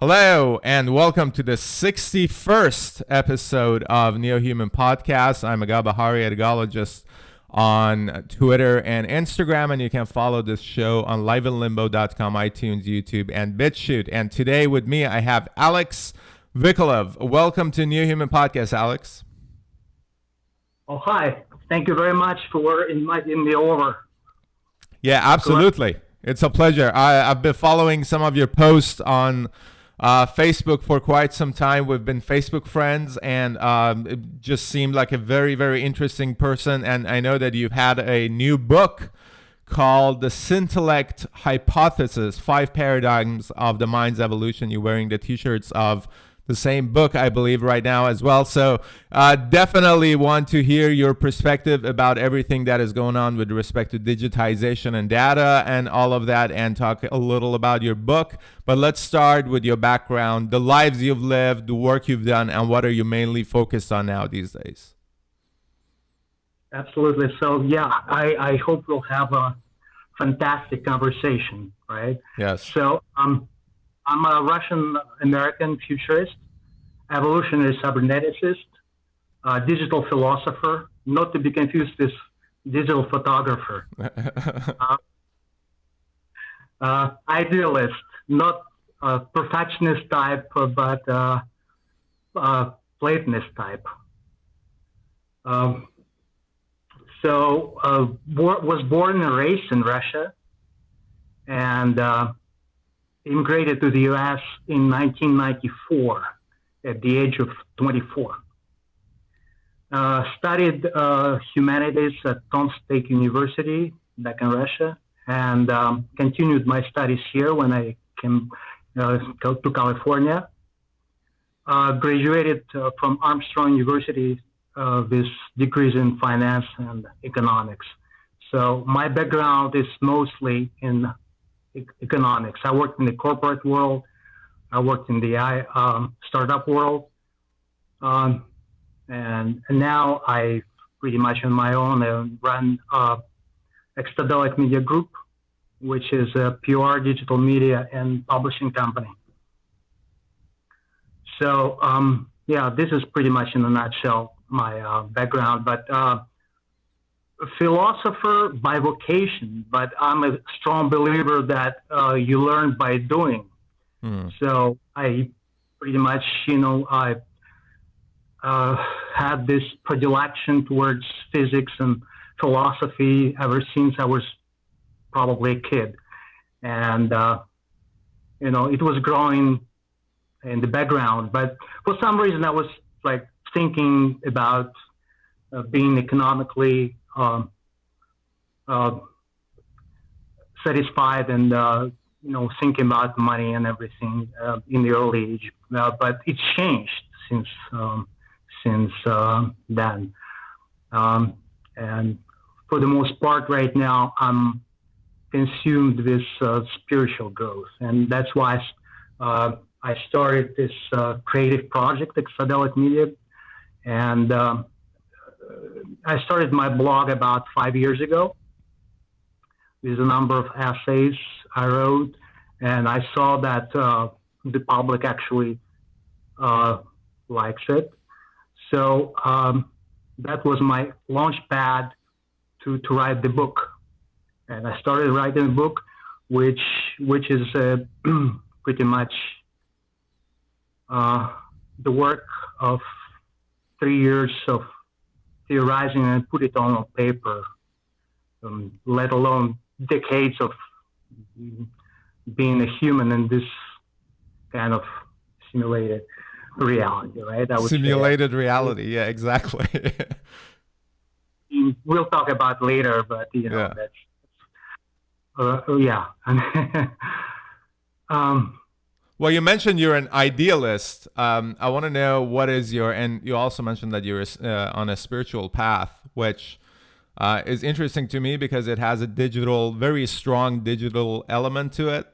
Hello, and welcome to the 61st episode of NEOHUMAN podcast. I'm Aga Bahari, ethologist on Twitter and Instagram, and you can follow this show on liveinlimbo.com, iTunes, YouTube, and BitChute. And today with me, I have Alex Vikoulov. Welcome to NEOHUMAN podcast, Alex. Oh, hi. Thank you very much for inviting me over. Yeah, absolutely. It's a pleasure. I've been following some of your posts on Facebook for quite some time. We've been Facebook friends, and it just seemed like a very, very interesting person. And I know that you've had a new book called The Syntellect Hypothesis, 5 Paradigms of the Mind's Evolution. You're wearing the t-shirts of the same book, I believe, right now as well. So definitely want to hear your perspective about everything that is going on with respect to digitization and data and all of that, and talk a little about your book. But let's start with your background, the lives you've lived, the work you've done, and what are you mainly focused on now these days? Absolutely. So, yeah, I hope we'll have a fantastic conversation, right? Yes. So, I'm a Russian-American futurist, evolutionary cyberneticist, digital philosopher, not to be confused with digital photographer, idealist, not a perfectionist type, but Platonist type. Was born and raised in Russia, and immigrated to the U.S. in 1994 at the age of 24. Studied humanities at Tom State University back in Russia, and continued my studies here when I came to California. Graduated from Armstrong University with degrees in finance and economics. So my background is mostly in economics. I worked in the corporate world. I worked in the startup world. And now I pretty much on my own run Syntellect Media Group, which is a PR, digital media, and publishing company. So, this is pretty much in a nutshell my background. But philosopher by vocation, but I'm a strong believer that you learn by doing. So I pretty much, I had this predilection towards physics and philosophy ever since I was probably a kid. And, it was growing in the background, but for some reason I was like thinking about being economically satisfied and thinking about money and everything in the early age, but it changed since then. And for the most part, right now, I'm consumed with spiritual growth, and that's why I started this creative project, Syntellect Media, and I started my blog about 5 years ago with a number of essays I wrote, and I saw that the public actually likes it. So that was my launch pad to write the book. And I started writing a book, which is pretty much the work of 3 years of theorizing and put it on paper, let alone decades of being a human in this kind of simulated reality, right? Simulated reality, yeah, exactly. We'll talk about later, but that's Well, you mentioned you're an idealist. I want to know what is and you also mentioned that you're on a spiritual path, which is interesting to me because it has a very strong digital element to it.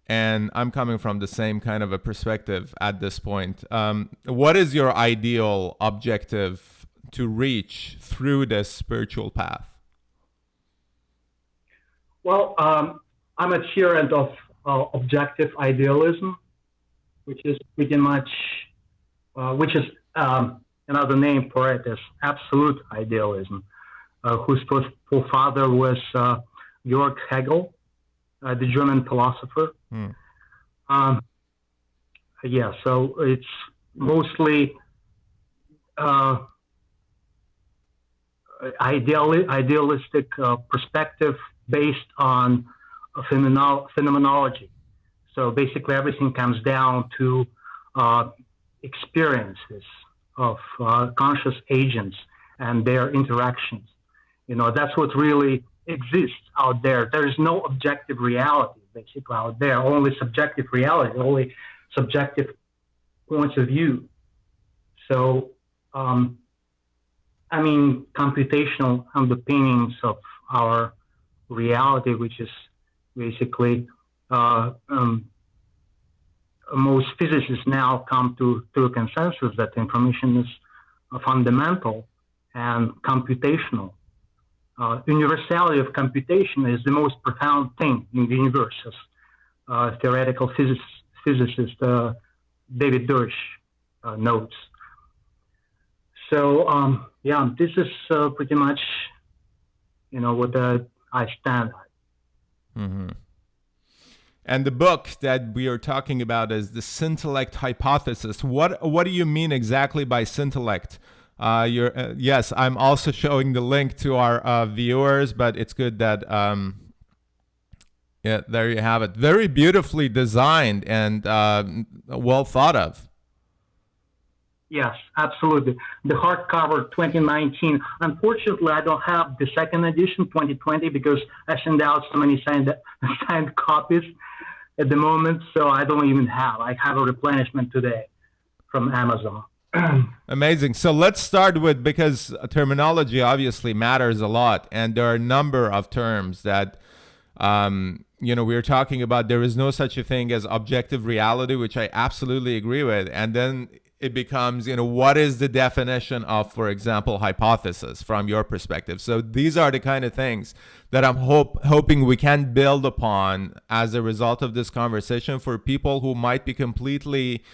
And I'm coming from the same kind of a perspective at this point. What is your ideal objective to reach through this spiritual path? Well, I'm adherent of objective idealism. which is pretty much, which is another name for it is absolute idealism, whose forefather was Georg Hegel, the German philosopher. Yeah, so it's mostly idealistic perspective based on phenomenology. So basically, everything comes down to experiences of conscious agents and their interactions. That's what really exists out there. There is no objective reality, basically, out there. Only subjective reality, only subjective points of view. So, computational underpinnings of our reality, which is basically most physicists now come to a consensus that information is fundamental and computational. Universality of computation is the most profound thing in the universe, as theoretical physicist David Deutsch notes. So, this is pretty much, what I stand at. Mm-hmm. And the book that we are talking about is the Syntellect hypothesis. What do you mean exactly by Syntellect? Yes, I'm also showing the link to our viewers, but it's good that there you have it. Very beautifully designed and well thought of. Yes, absolutely. The hardcover 2019. Unfortunately, I don't have the second edition 2020 because I send out so many signed copies at the moment, so I don't even have. I have a replenishment today from Amazon. Amazing. So let's start with, because terminology obviously matters a lot, and there are a number of terms that we're talking about. There is no such a thing as objective reality, which I absolutely agree with, and then it becomes, what is the definition of, for example, hypothesis from your perspective? So these are the kind of things that I'm hoping we can build upon as a result of this conversation for people who might be completely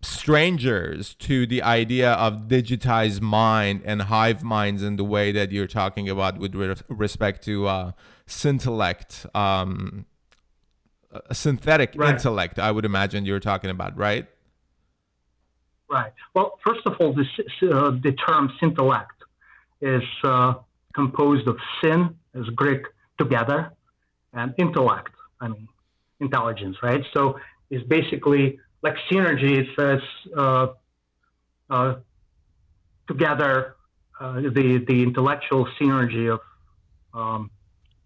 strangers to the idea of digitized mind and hive minds in the way that you're talking about with respect to Syntellect, a synthetic intellect, I would imagine you're talking about, right? Right. Well, first of all, the term Syntellect is composed of syn, as Greek, together, and intellect, intelligence, right? So it's basically like synergy. It says together the intellectual synergy of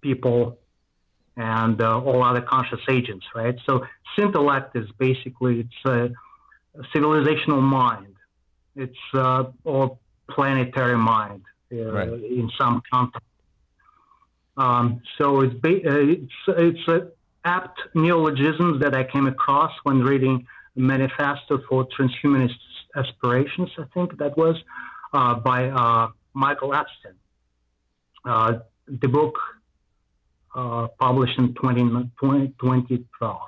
people and all other conscious agents, right? So Syntellect is basically, it's a civilizational mind. It's or planetary mind in some context. So it's apt neologisms that I came across when reading Manifesto for Transhumanist Aspirations, I think that was, by Michael Epstein. The book published in 2012.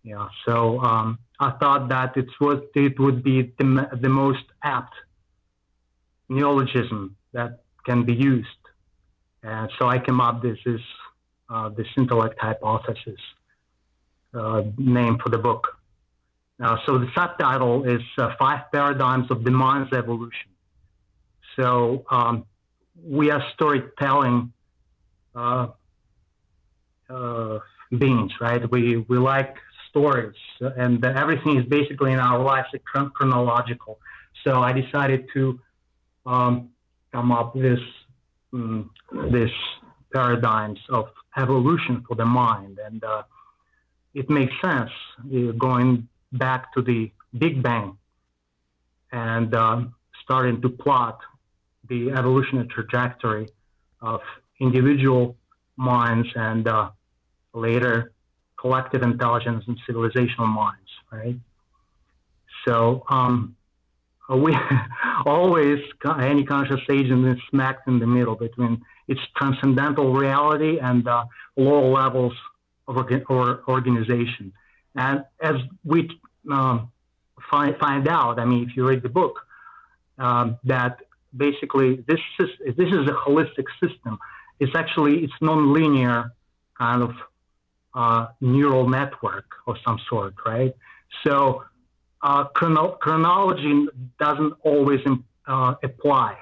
Yeah, so I thought that it would be the most apt neologism that can be used. And so I came up with this the Syntellect hypothesis name for the book. So the subtitle is 5 Paradigms of the Mind's Evolution. So we are storytelling beings, right? We like stories, and everything is basically in our lives chronological. So I decided to come up with this paradigms of evolution for the mind, and it makes sense going back to the Big Bang and starting to plot the evolutionary trajectory of individual minds and later collective intelligence and civilizational minds, right? So we always, any conscious agent is smacked in the middle between its transcendental reality and lower levels of organization. And as we find out, I mean, if you read the book, that basically this is a holistic system. It's non-linear kind of neural network of some sort, right? So chronology doesn't always apply,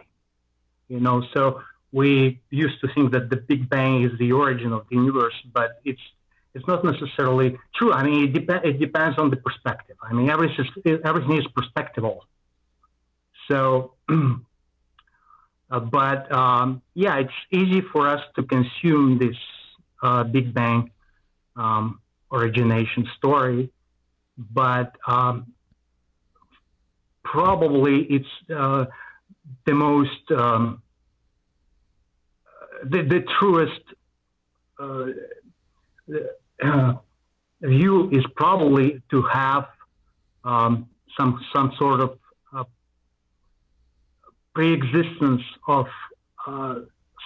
So we used to think that the Big Bang is the origin of the universe, but it's not necessarily true. I mean, it depends on the perspective. I mean, everything is perspectival. So, it's easy for us to consume this Big Bang origination story, but probably it's the most the truest view is probably to have some sort of pre-existence of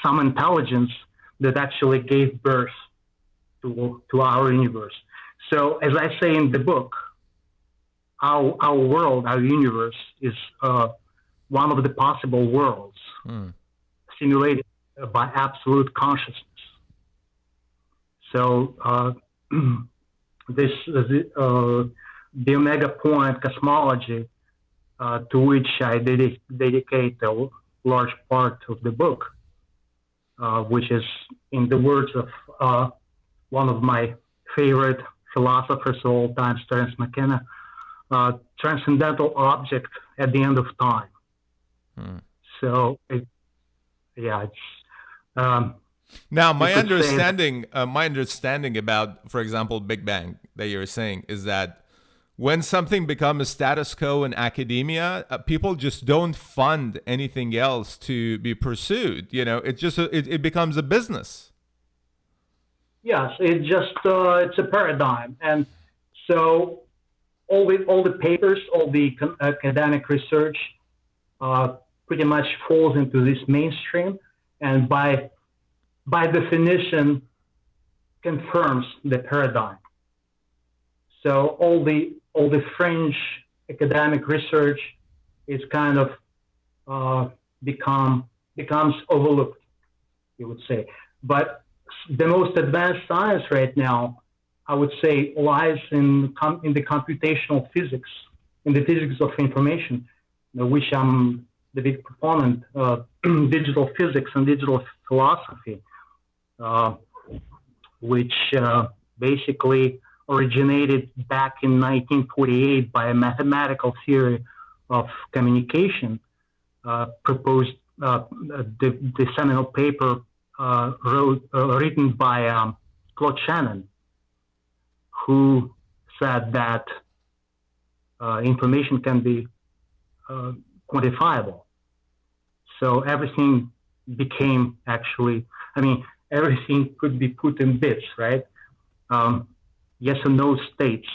some intelligence that actually gave birth to our universe. So, as I say in the book, our world, our universe, is one of the possible worlds simulated by absolute consciousness. So, the Omega Point cosmology, to which I dedicate a large part of the book, which is, in the words of one of my favorite philosophers of all time, Terence McKenna, transcendental object at the end of time. So, now, my understanding about, for example, Big Bang that you're saying is that when something becomes a status quo in academia, people just don't fund anything else to be pursued. It becomes a business. Yes, it's a paradigm, and so all the papers, all the academic research, pretty much falls into this mainstream, and by definition confirms the paradigm. So all the fringe academic research is kind of becomes overlooked, you would say. But the most advanced science right now, I would say, lies in the computational physics, in the physics of information, which I'm the big proponent of, digital physics and digital philosophy, which basically originated back in 1948 by a mathematical theory of communication, proposed the seminal paper written by Claude Shannon, who said that information can be quantifiable. So everything became everything could be put in bits, right? Yes and no states.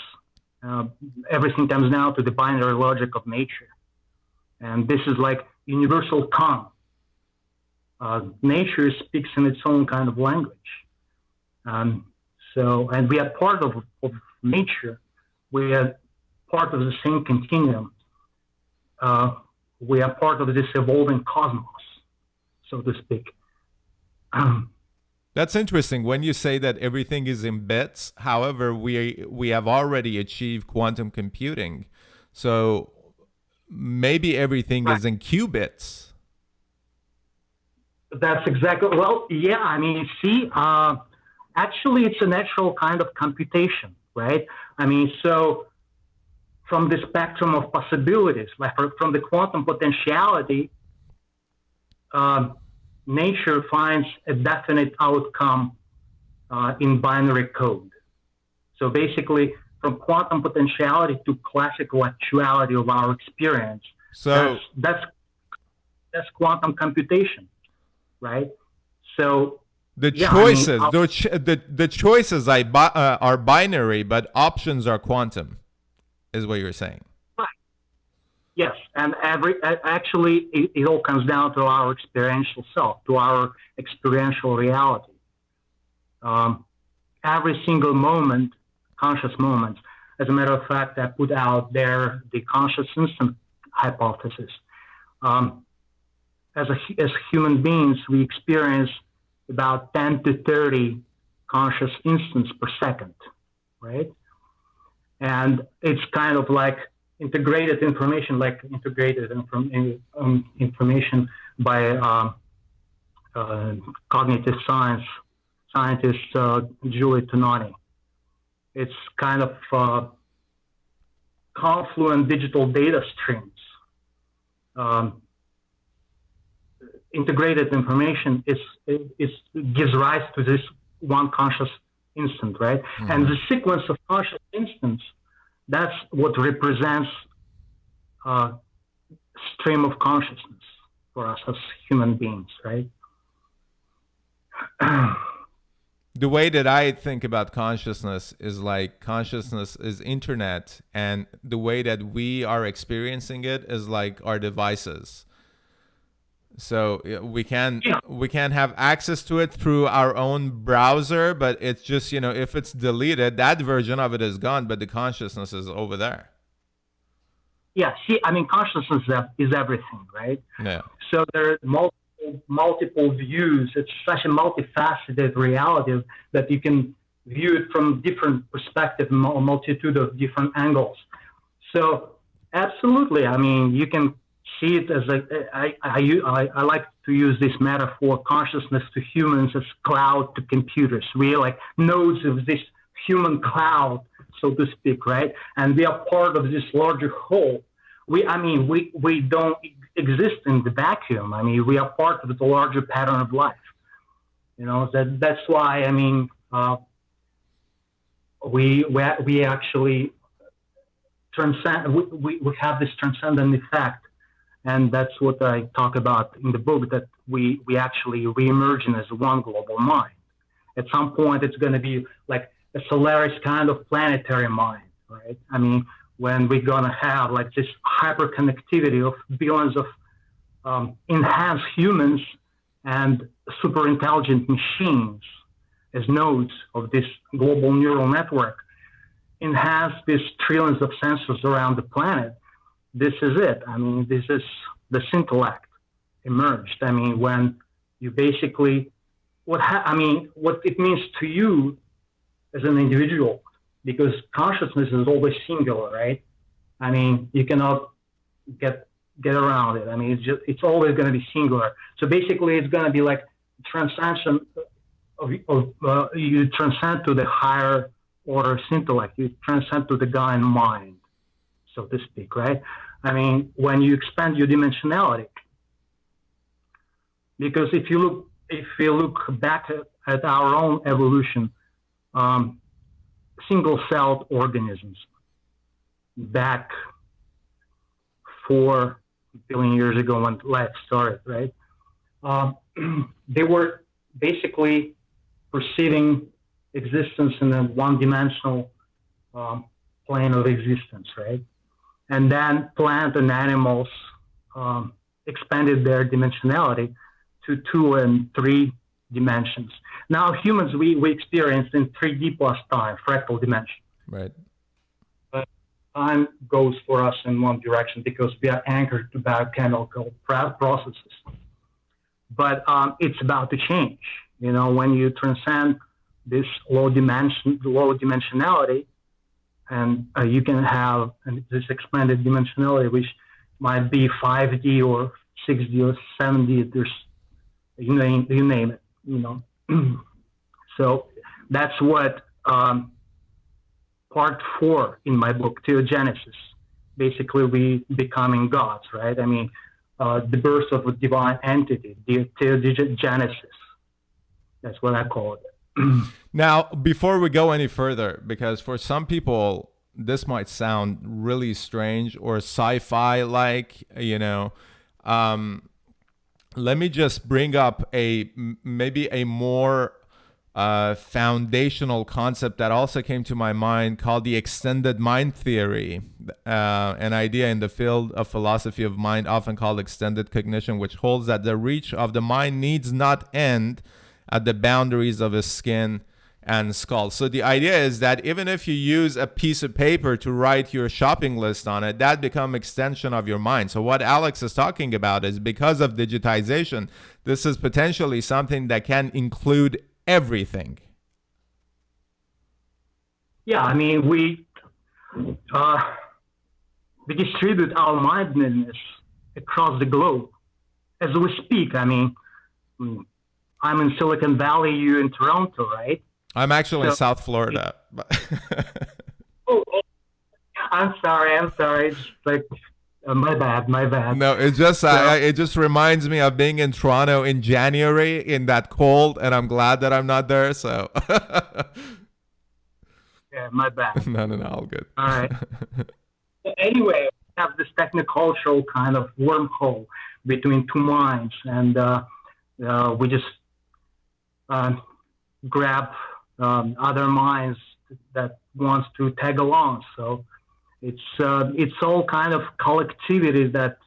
Everything comes down to the binary logic of nature. And this is like universal tongue. Nature speaks in its own kind of language. And we are part of nature. We are part of the same continuum. We are part of this evolving cosmos, so to speak. That's interesting when you say that everything is in bits. However, we have already achieved quantum computing. So maybe everything is in qubits. That's exactly, well, yeah, I mean, see, actually it's a natural kind of computation, right? I mean, so from the spectrum of possibilities, like from the quantum potentiality, nature finds a definite outcome in binary code. So basically, from quantum potentiality to classical actuality of our experience, so that's quantum computation, right? So the choices, the choices are binary, but options are quantum, is what you're saying. Yes, and it all comes down to our experiential self, to our experiential reality. Every single moment, conscious moment, As a matter of fact, I put out there the conscious instant hypothesis. As human beings, we experience about 10 to 30 conscious instants per second, right? And it's kind of like integrated information, information by cognitive science scientist Julie Tonani. It's kind of confluent digital data streams. Integrated information gives rise to this one conscious instant, right? Mm-hmm. And the sequence of conscious instants, that's what represents stream of consciousness for us as human beings, right? The way that I think about consciousness is like consciousness is internet, and the way that we are experiencing it is like our devices. So we can have access to it through our own browser, but it's just, if it's deleted, that version of it is gone, but the consciousness is over there. Yeah, consciousness is everything, right? Yeah. So there are multiple views. It's such a multifaceted reality that you can view it from different perspectives, a multitude of different angles. So absolutely, you can see it as I like to use this metaphor, consciousness to humans as cloud to computers. We are like nodes of this human cloud, so to speak, right? And we are part of this larger whole. We don't exist in the vacuum. We are part of the larger pattern of life. That's why we actually transcend. We have this transcendent effect. And that's what I talk about in the book, that we actually reemerge as one global mind. At some point, it's going to be like a Solaris kind of planetary mind, right? When we're going to have like this hyperconnectivity of billions of enhanced humans and super intelligent machines as nodes of this global neural network, enhance these trillions of sensors around the planet. This is it. This is the Syntellect emerged. When you basically, what it means to you as an individual, because consciousness is always singular, right? You cannot get around it. It's always going to be singular. So basically, it's going to be like transcension you transcend to the higher order Syntellect. You transcend to the God mind, so to speak, right? When you expand your dimensionality, because if you look back at our own evolution, single-celled organisms back 4 billion years ago when life started, right? They were basically perceiving existence in a one-dimensional plane of existence, right? And then plant and animals expanded their dimensionality to 2 and 3 dimensions. Now humans, we experience in 3D plus time, fractal dimension. Right. But time goes for us in one direction because we are anchored to biochemical processes. But it's about to change. When you transcend this low dimensionality, and you can have this expanded dimensionality, which might be 5D or 6D or 7D. There's, you name it, So that's what part 4 in my book, Theogenesis. Basically, we becoming gods, right? The birth of a divine entity, the Theogenesis. That's what I call it. Now, before we go any further, because for some people this might sound really strange or sci-fi like, let me just bring up maybe a more foundational concept that also came to my mind, called the extended mind theory, an idea in the field of philosophy of mind often called extended cognition, which holds that the reach of the mind needs not end at the boundaries of his skin, and skull. So the idea is that even if you use a piece of paper to write your shopping list on it, that becomes extension of your mind. So what Alex is talking about is, because of digitization, this is potentially something that can include everything. Yeah, I mean, we distribute our mindedness across the globe as we speak. I mean, I'm in Silicon Valley, you in Toronto, right? I'm actually in South Florida. Oh, I'm sorry. It's like my bad. No, it just reminds me of being in Toronto in January in that cold, and I'm glad that I'm not there. So yeah, my bad. No, all good. All right. Anyway, we have this technocultural kind of wormhole between two minds, and we just grab other minds that wants to tag along. So it's all kind of collectivities that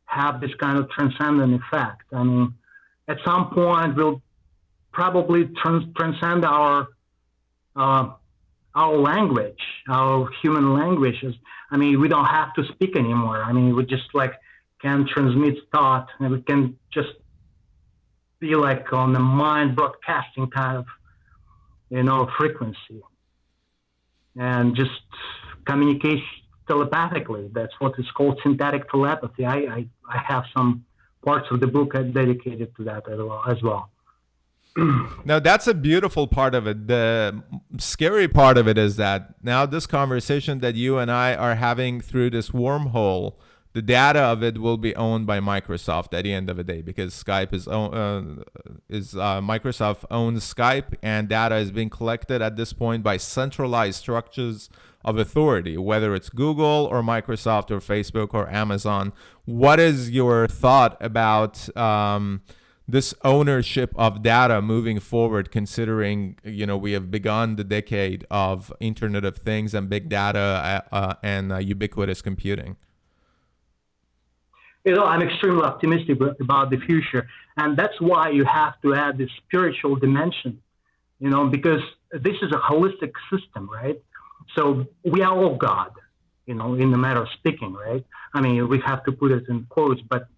have this kind of transcendent effect. I mean, at some point we'll probably transcend our language, our human languages. I mean, we don't have to speak anymore. I mean, we just like can transmit thought, and we can just be like on the mind broadcasting kind of, frequency, and just communicate telepathically. That's what is called synthetic telepathy. I have some parts of the book dedicated to that as well. Now, that's a beautiful part of it. The scary part of it is that now this conversation that you and I are having through this wormhole, the data of it will be owned by Microsoft at the end of the day, because Skype is Microsoft owns Skype, and data is being collected at this point by centralized structures of authority, whether it's Google or Microsoft or Facebook or Amazon. What is your thought about this ownership of data moving forward, considering we have begun the decade of Internet of Things and big data and ubiquitous computing? I'm extremely optimistic about the future, and that's why you have to add this spiritual dimension, because this is a holistic system, right? So we are all God, in the matter of speaking, right? I mean, we have to put it in quotes, but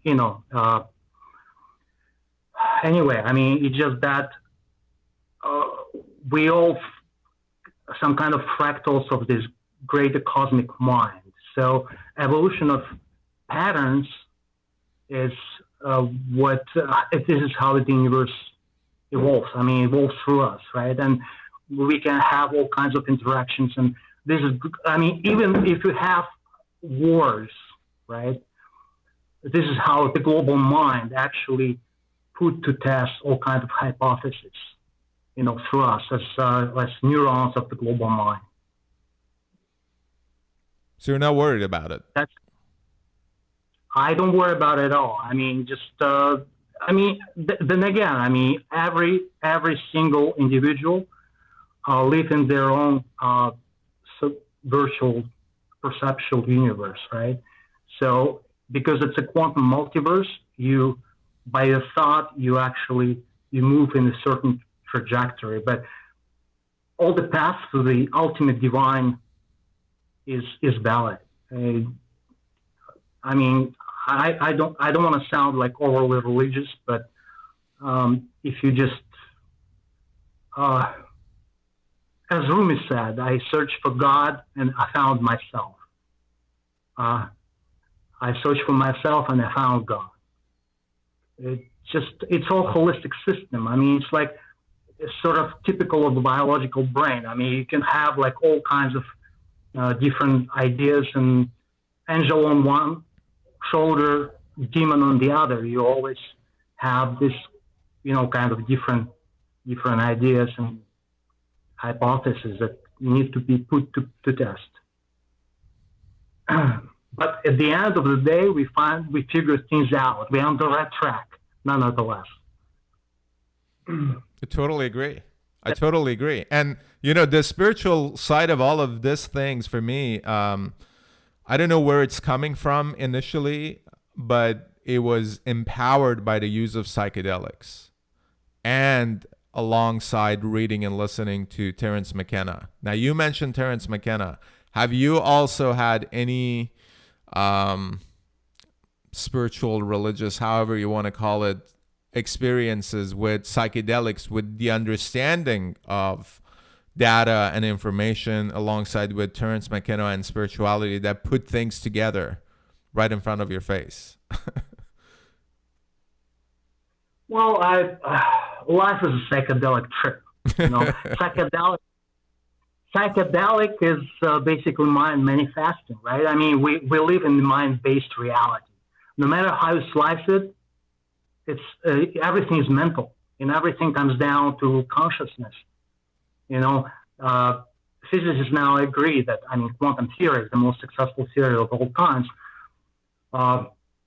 anyway, I mean, it's just that we all some kind of fractals of this greater cosmic mind. So evolution of patterns is this is how the universe evolves. I mean, it evolves through us, right? And we can have all kinds of interactions. And this is, I mean, even if you have wars, right? This is how the global mind actually put to test all kinds of hypotheses, through us as neurons of the global mind. So you're not worried about it? I don't worry about it at all. I mean, just, then again, I mean, every single individual live in their own virtual perceptual universe, right? So because it's a quantum multiverse, by your thought, you move in a certain trajectory, but all the paths to the ultimate divine is valid. I mean, I don't want to sound like overly religious, but if you just, as Rumi said, I searched for God and I found myself. I searched for myself and I found God. It's all holistic system. I mean, it's like it's sort of typical of the biological brain. I mean, you can have like all kinds of different ideas, and angel on one shoulder, demon on the other. You always have this, kind of different ideas and hypotheses that need to be put to test. But at the end of the day, we figure things out. We're on the right track, nonetheless. I totally agree. And, the spiritual side of all of these things for me, I don't know where it's coming from initially, but it was empowered by the use of psychedelics. And alongside reading and listening to Terence McKenna. Now, you mentioned Terence McKenna. Have you also had any spiritual, religious, however you want to call it, experiences with psychedelics, with the understanding of data and information alongside with Terence McKenna and spirituality that put things together right in front of your face? Well, life is a psychedelic trip. You know, psychedelic is basically mind manifesting, right? I mean, we live in mind-based reality. No matter how you slice it, it's everything is mental, and everything comes down to consciousness. You know, physicists now agree that, I mean, quantum theory, the most successful theory of all times,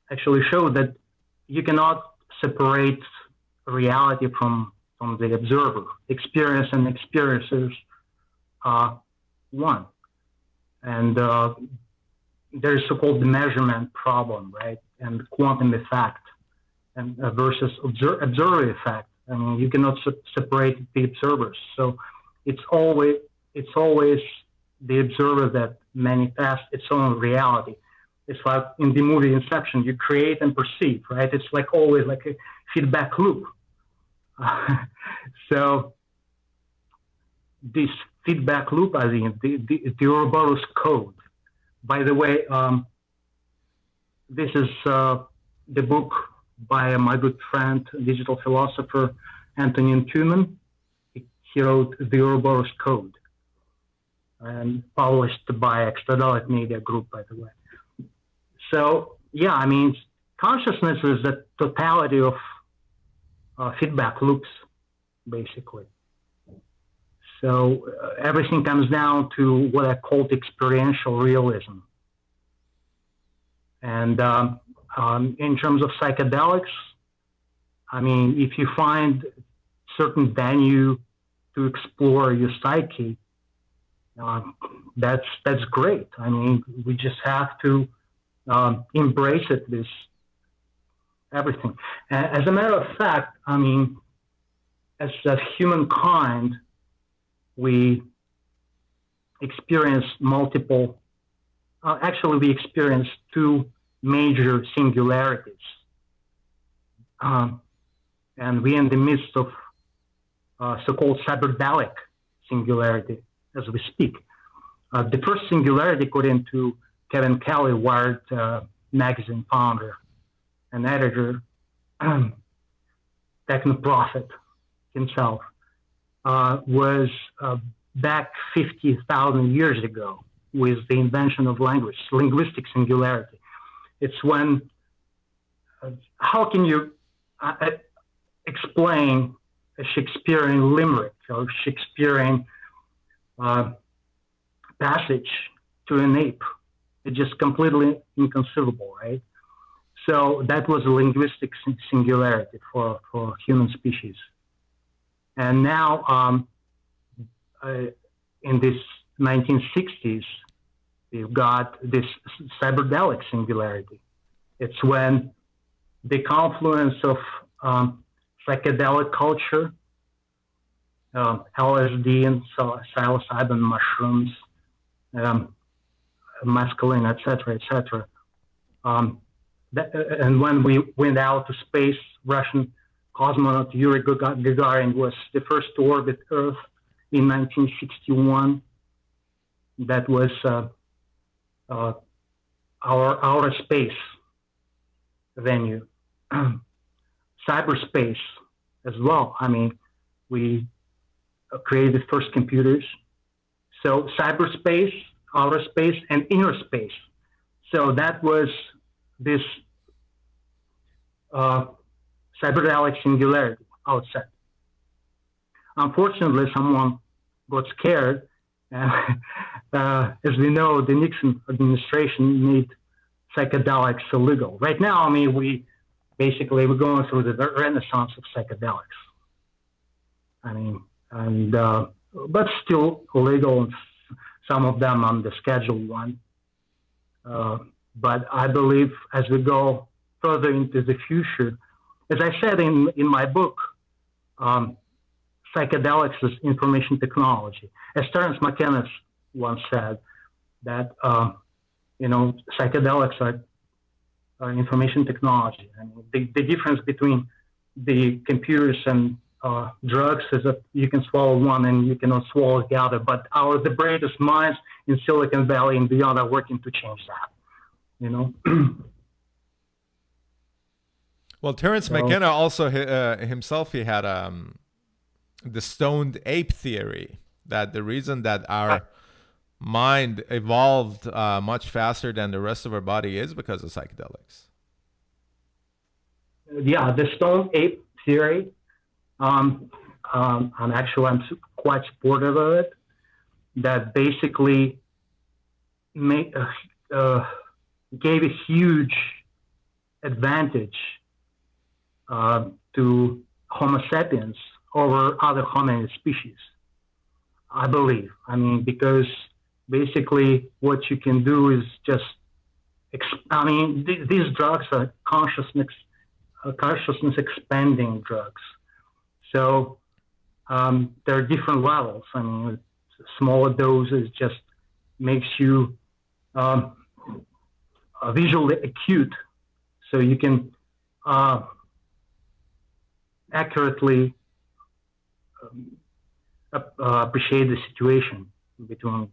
actually show that you cannot separate reality from the observer. Experience and experiences are one. And there's so-called the measurement problem, right? And quantum effect and versus observer effect. I mean, you cannot separate the observers. So it's always the observer that manifests its own reality. It's like in the movie Inception, you create and perceive, right? It's like always like a feedback loop. So this feedback loop, I think, the Ouroboros code. By the way, this is the book by my good friend, digital philosopher Anthony NEOHUMAN. He wrote the Ouroboros Code, and published by Syntellect Media Group, by the way. So, yeah, I mean, consciousness is the totality of feedback loops, basically. So everything comes down to what I call experiential realism. And in terms of psychedelics, I mean, if you find certain venue to explore your psyche, that's great. I mean, we just have to embrace it, this everything. As a matter of fact, I mean, as humankind, we experience multiple, actually we experience two major singularities. And we're in the midst of so-called cyberdelic singularity as we speak. The first singularity, according to Kevin Kelly, Wired magazine founder and editor, technoprophet himself, was back 50,000 years ago with the invention of language, linguistic singularity. It's when, how can you explain a Shakespearean limerick or Shakespearean passage to an ape? It's just completely inconceivable, right? So that was a linguistic singularity for human species. And now, in this 1960s, we've got this cyberdelic singularity. It's when the confluence of psychedelic culture, LSD and psilocybin mushrooms, mescaline, etc., and when we went out to space, Russian cosmonaut Yuri Gagarin was the first to orbit Earth in 1961. That was our outer space venue. Cyberspace as well. I mean, we created the first computers. So cyberspace, outer space, and inner space. So that was this cyberdelic singularity outside. Unfortunately, someone got scared. As we know, the Nixon administration made psychedelics illegal. Right now, I mean, we're going through the renaissance of psychedelics. I mean, and but still illegal, some of them on the Schedule 1. But I believe as we go further into the future, as I said in my book, psychedelics is information technology. As Terence McKenna once said, that psychedelics are information technology. And the difference between the computers and drugs is that you can swallow one and you cannot swallow the other. But the brightest minds in Silicon Valley and beyond are working to change that. Well, Terence McKenna also himself, he had the stoned ape theory, that the reason that our mind evolved much faster than the rest of our body is because of psychedelics. Yeah, the stoned ape theory. I'm quite supportive of it. That basically gave a huge advantage to Homo sapiens over other hominid species, I believe. I mean, because basically what you can do is just, these drugs are consciousness expanding drugs. So there are different levels. I mean, smaller doses just makes you visually acute, so you can accurately appreciate the situation between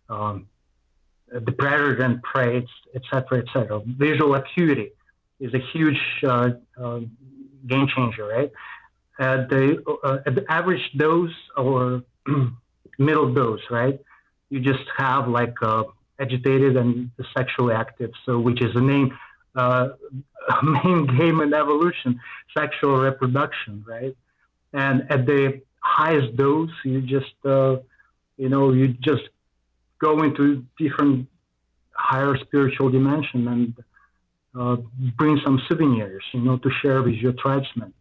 the predator and prey, etc., etc. Visual acuity is a huge game changer, right? At the average dose or middle dose, right? You just have like agitated and sexually active, so which is the main game in evolution, sexual reproduction, right? And at the highest dose, you just you just go into different higher spiritual dimension and bring some souvenirs, to share with your tribesmen.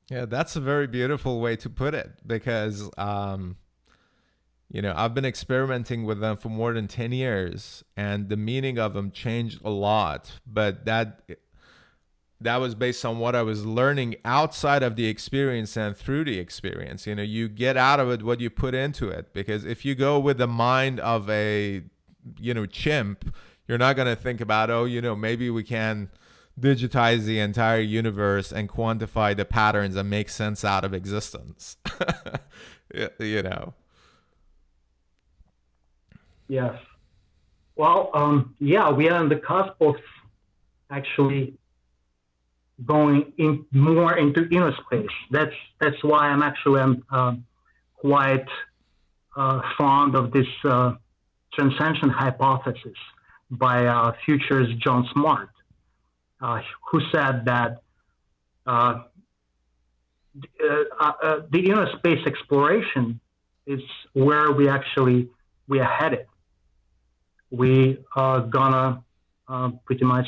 Yeah, that's a very beautiful way to put it, because I've been experimenting with them for more than 10 years, and the meaning of them changed a lot, but that was based on what I was learning outside of the experience and through the experience. You get out of it what you put into it, because if you go with the mind of a chimp, you're not going to think about, maybe we can digitize the entire universe and quantify the patterns and make sense out of existence. Yes. Well, we are on the cusp of actually going more into inner space. That's why I'm quite fond of this transcension hypothesis by futurist John Smart, who said that the inner space exploration is where we are headed. We are gonna pretty much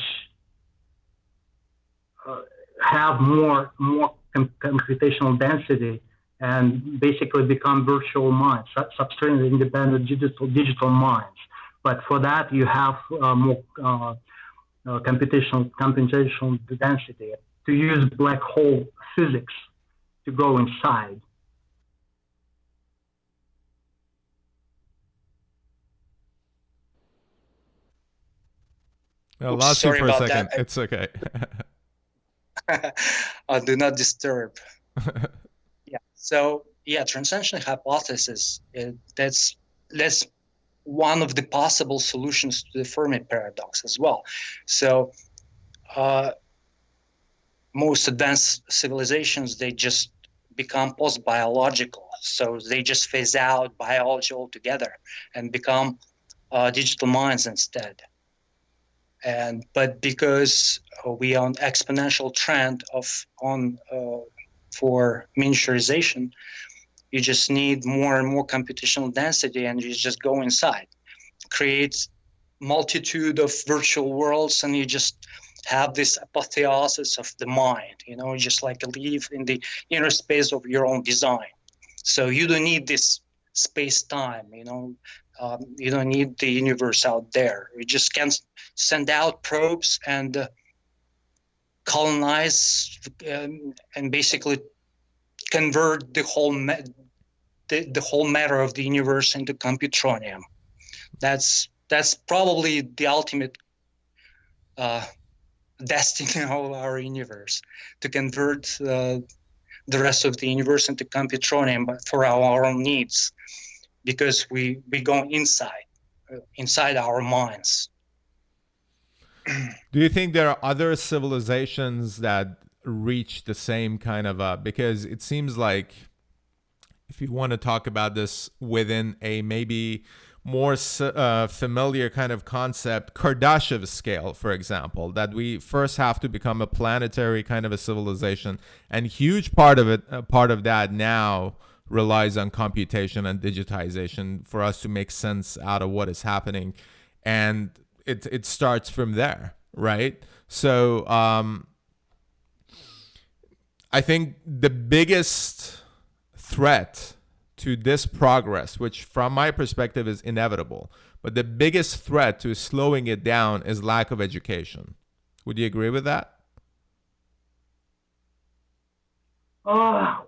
have more computational density and basically become virtual minds, substrate independent digital minds. But for that, you have more computational density, to use black hole physics to go inside. I lost you for a second. That. It's okay. Do not disturb. Yeah. So transcension hypothesis. That's one of the possible solutions to the Fermi paradox as well. So most advanced civilizations, they just become post-biological. So they just phase out biology altogether and become digital minds instead. But because we are on exponential trend for miniaturization, you just need more and more computational density, and you just go inside, create multitude of virtual worlds, and you just have this apotheosis of the mind, just like live in the inner space of your own design. So you don't need this space-time, you don't need the universe out there. You just can send out probes and colonize and basically convert the whole matter of the universe into computronium. That's probably the ultimate destiny of our universe, to convert the rest of the universe into computronium, but for our own needs, because we go inside our minds. Do you think there are other civilizations that reach the same kind of because it seems like, if you want to talk about this within a maybe more familiar kind of concept, Kardashev scale, for example, that we first have to become a planetary kind of a civilization, and huge part of that now relies on computation and digitization for us to make sense out of what is happening, and it starts from there, right? So I think the biggest threat to this progress, which from my perspective is inevitable, but the biggest threat to slowing it down is lack of education. Would you agree with that? The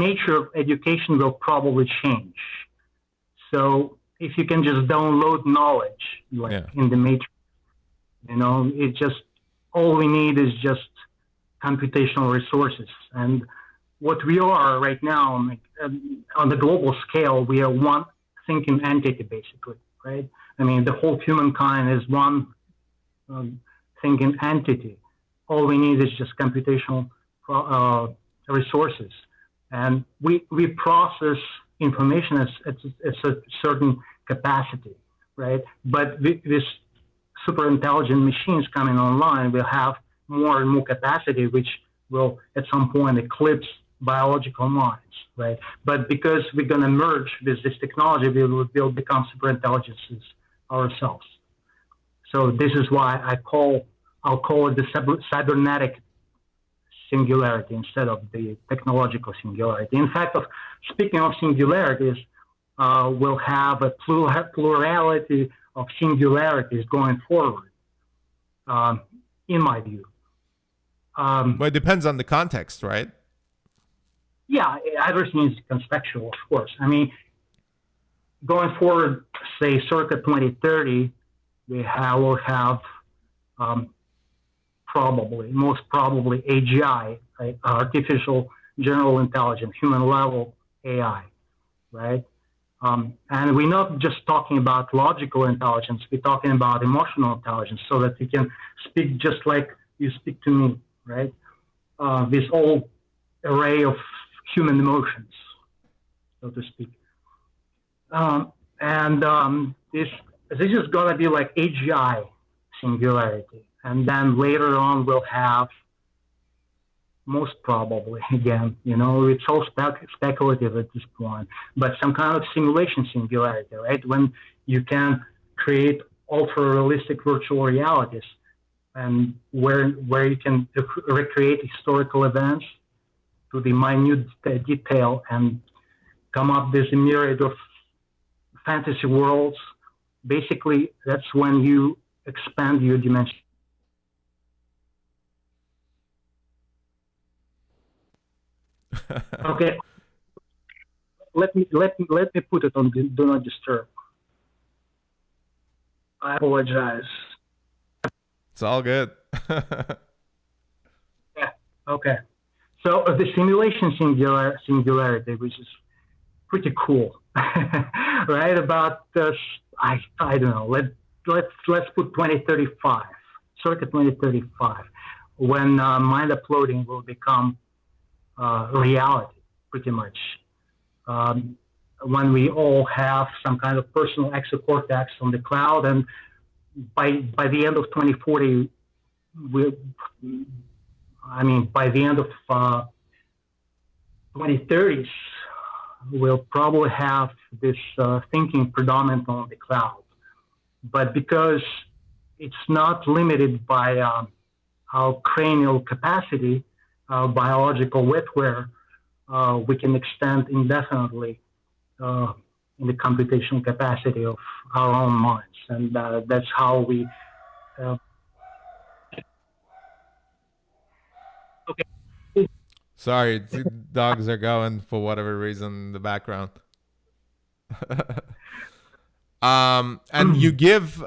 nature of education will probably change. So if you can just download knowledge, in the matrix, it just, all we need is just computational resources. And what we are right now, on the global scale, we are one thinking entity, basically, right? I mean, the whole humankind is one thinking entity. All we need is just computational resources. And we process information at a certain capacity, right? But with super intelligent machines coming online, we'll have more and more capacity, which will at some point eclipse biological minds, right? But because we're going to merge with this technology, we'll become super intelligences ourselves. So this is why I'll call it the cybernetic singularity instead of the technological singularity. In fact, speaking of singularities, we'll have a plurality of singularities going forward, in my view. But it depends on the context, right? Yeah, everything is contextual, of course. I mean, going forward, say circa 2030, we'll have most probably AGI, right? Artificial general intelligence, human level AI, right? And we're not just talking about logical intelligence, we're talking about emotional intelligence, so that you can speak just like you speak to me, right? This whole array of human emotions, so to speak. This is going to be like AGI singularity. And then later on, we'll have, most probably, again, it's all speculative at this point, but some kind of simulation singularity, right? When you can create ultra-realistic virtual realities, and where you can recreate historical events to the minute detail and come up with a myriad of fantasy worlds. Basically, that's when you expand your dimension. Okay, let me put it on do not disturb. I apologize. It's all good. Yeah. Okay. So the simulation singularity, which is pretty cool, right? About I don't know. Let's put 2035, circa 2035, when mind uploading will become reality, pretty much. When we all have some kind of personal exocortex on the cloud, and by the end of 2040, by the end of 2030s, we'll probably have this thinking predominant on the cloud. But because it's not limited by our cranial capacity, our biological wetware, we can extend indefinitely in the computational capacity of our own minds. And that's how we Sorry, dogs are going for whatever reason in the background. And you give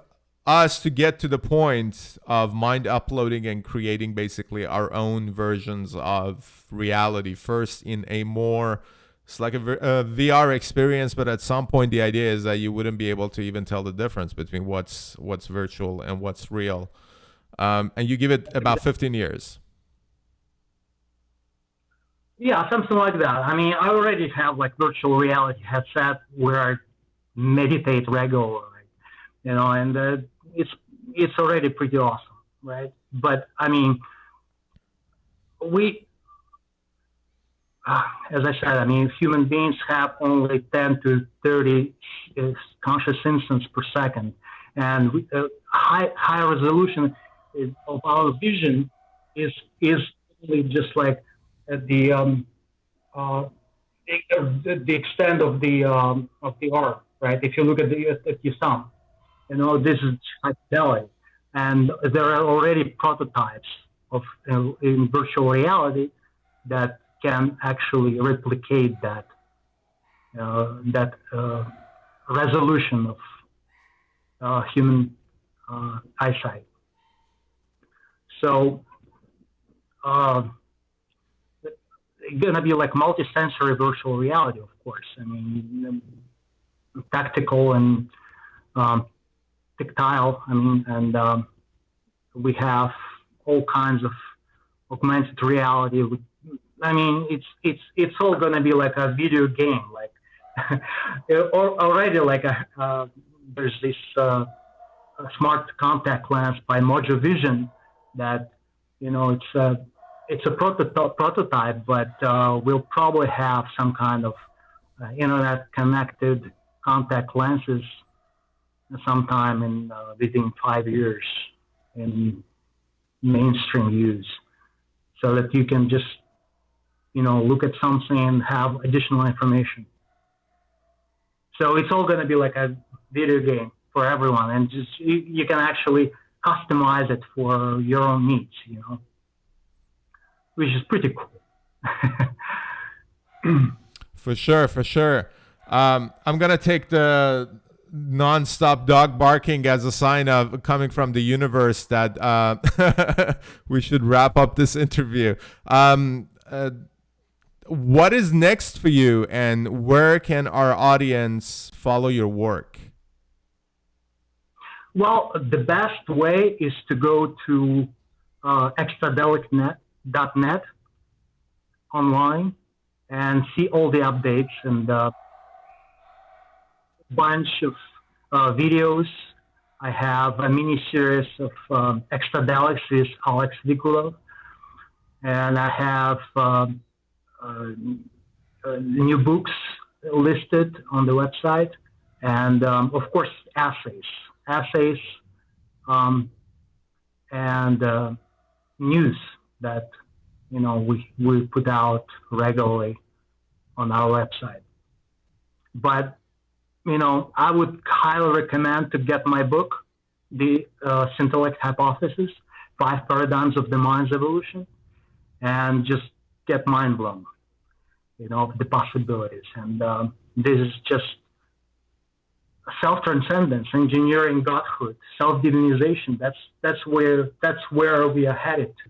us to get to the point of mind uploading and creating basically our own versions of reality. First, in a more, it's like a VR experience, but at some point, the idea is that you wouldn't be able to even tell the difference between what's virtual and what's real. And you give it about 15 years. Yeah, something like that. I mean, I already have like virtual reality headset where I meditate regularly, and it's already pretty awesome, right? But I mean, we, as I said, I mean, human beings have only 10 to 30 conscious instance per second, and high resolution of our vision is only just like the extent of the arm, right? If you look at your thumb, this is psychedelic, and there are already prototypes of in virtual reality that can actually replicate that resolution of human eyesight. So it's gonna be like multi-sensory virtual reality, of course. I mean, tactical and tactile. I mean, and we have all kinds of augmented reality. I mean, it's all gonna be like a video game. Like already, like there's this smart contact lens by Mojo Vision that it's a prototype, but we'll probably have some kind of internet connected contact lenses sometime in within 5 years in mainstream use, so that you can just look at something and have additional information. So it's all going to be like a video game for everyone, and just you can actually customize it for your own needs, which is pretty cool. For sure. I'm going to take the non-stop dog barking as a sign of coming from the universe that we should wrap up this interview. What is next for you, and where can our audience follow your work? Well, the best way is to go to extradelic.net online and see all the updates and a bunch of videos. I have a mini series of Extradelics with Alex Vikoulov, and I have new books listed on the website, and of course essays, and news that we put out regularly on our website. But I would highly recommend to get my book, the Syntellect Hypothesis: 5 Paradigms of the Mind's Evolution, and just get mind blown, of the possibilities. And this is just self-transcendence, engineering godhood, self-divinization. That's where we are headed to.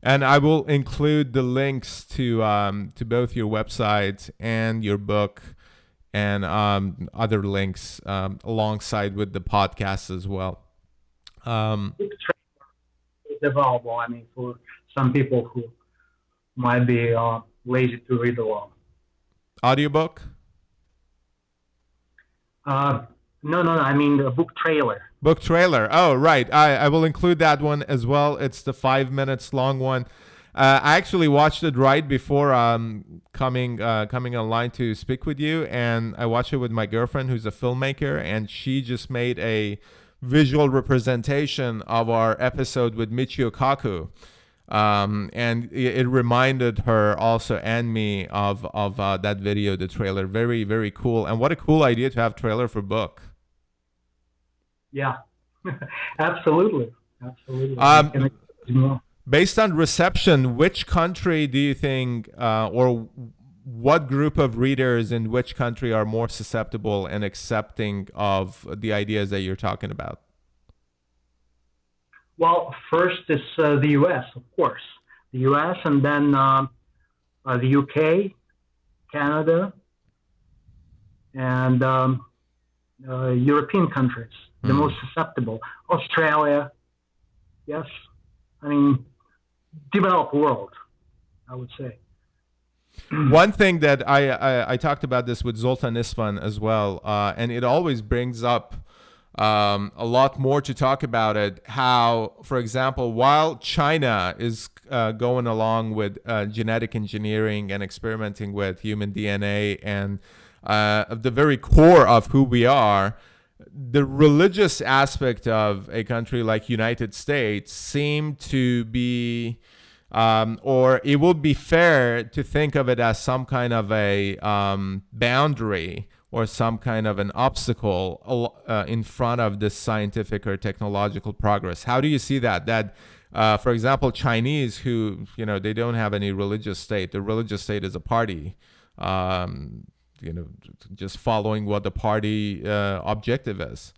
And I will include the links to both your website and your book, and other links alongside with the podcast as well. It's available. I mean, for some people who might be lazy to read along. Audiobook? No. I mean the book trailer. Book trailer. Oh, right. I will include that one as well. It's the 5 minutes long one. I actually watched it right before coming online to speak with you, and I watched it with my girlfriend, who's a filmmaker, and she just made a visual representation of our episode with Michio Kaku. And it reminded her also and me of that video, the trailer. Very, very cool. And what a cool idea to have trailer for book. Yeah, absolutely. Based on reception, which country do you think, or what group of readers in which country are more susceptible and accepting of the ideas that you're talking about? Well, first is the U.S., of course. The U.S. and then the U.K., Canada, and European countries, the most susceptible. Australia, yes. I mean, developed world, I would say. One thing that I talked about this with Zoltan Isvan as well, and it always brings up a lot more to talk about it. How, for example, while China is going along with genetic engineering and experimenting with human DNA and the very core of who we are, the religious aspect of a country like United States seem to be, or it would be fair to think of it as some kind of a boundary or some kind of an obstacle in front of this scientific or technological progress. How do you see that? That, for example, Chinese who, they don't have any religious state. The religious state is a party. Just following what the party objective is.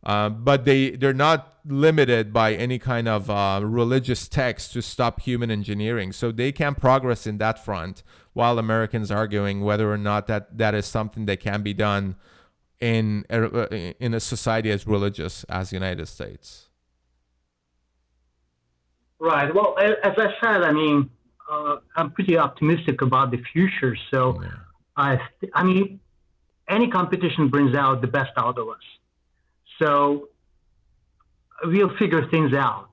But they're not limited by any kind of religious text to stop human engineering. So they can progress in that front, while Americans arguing whether or not that is something that can be done in a society as religious as the United States. Right. Well, as I said, I mean, I'm pretty optimistic about the future. So, yeah. I mean, any competition brings out the best out of us. So we'll figure things out.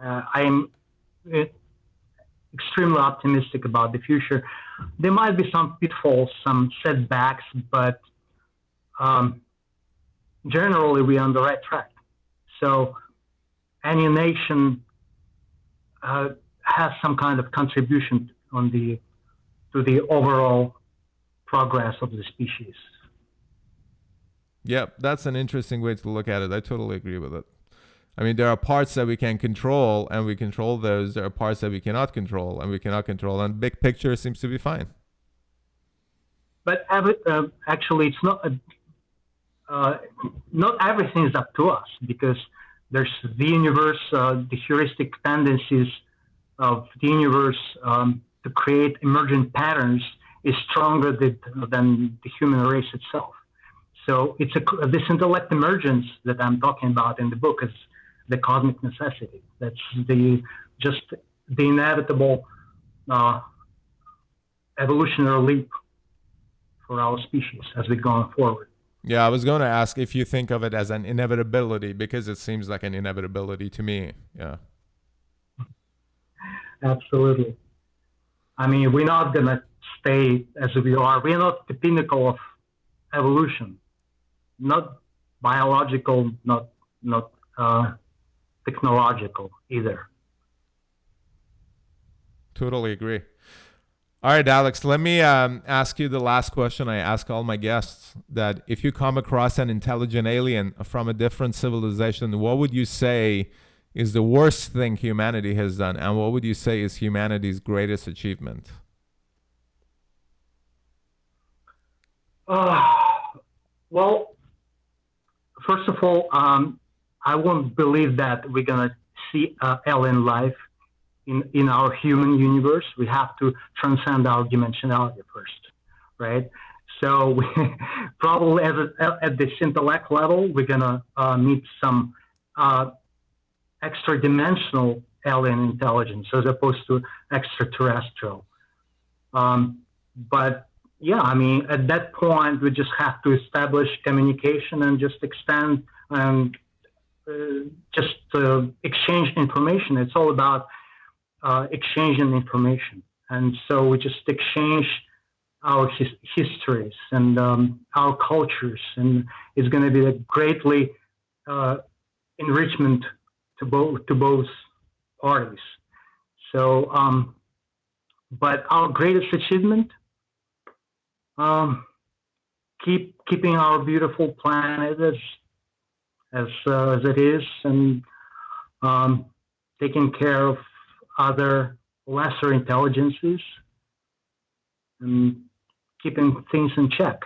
I am extremely optimistic about the future. There might be some pitfalls, some setbacks, but generally we're on the right track. So any nation has some kind of contribution to the overall progress of the species. Yeah, that's an interesting way to look at it. I totally agree with it. I mean, there are parts that we can control, and we control those. There are parts that we cannot control, and we cannot control. And big picture seems to be fine. But actually, it's not everything is up to us, because there's the universe, the heuristic tendencies of the universe to create emergent patterns is stronger than the human race itself. So it's this intellect emergence that I'm talking about in the book is the cosmic necessity. That's the inevitable evolutionary leap for our species as we go forward. Yeah, I was going to ask if you think of it as an inevitability, because it seems like an inevitability to me. Yeah. Absolutely. I mean, we're not going to stay as we are. We're not the pinnacle of evolution. Not biological, not technological either. Totally agree. All right, Alex, let me ask you the last question I ask all my guests, that if you come across an intelligent alien from a different civilization, what would you say is the worst thing humanity has done, and what would you say is humanity's greatest achievement? Well, first of all, I won't believe that we're going to see alien life in our human universe. We have to transcend our dimensionality first, right? So we probably at the Syntellect level, we're going to meet some extra-dimensional alien intelligence as opposed to extraterrestrial. But yeah, I mean, at that point, we just have to establish communication and just extend and just exchange information. It's all about exchanging information. And so we just exchange our histories and our cultures, and it's going to be a greatly enrichment to both parties. So, but our greatest achievement, keeping our beautiful planet as it is, and taking care of other lesser intelligences and keeping things in check.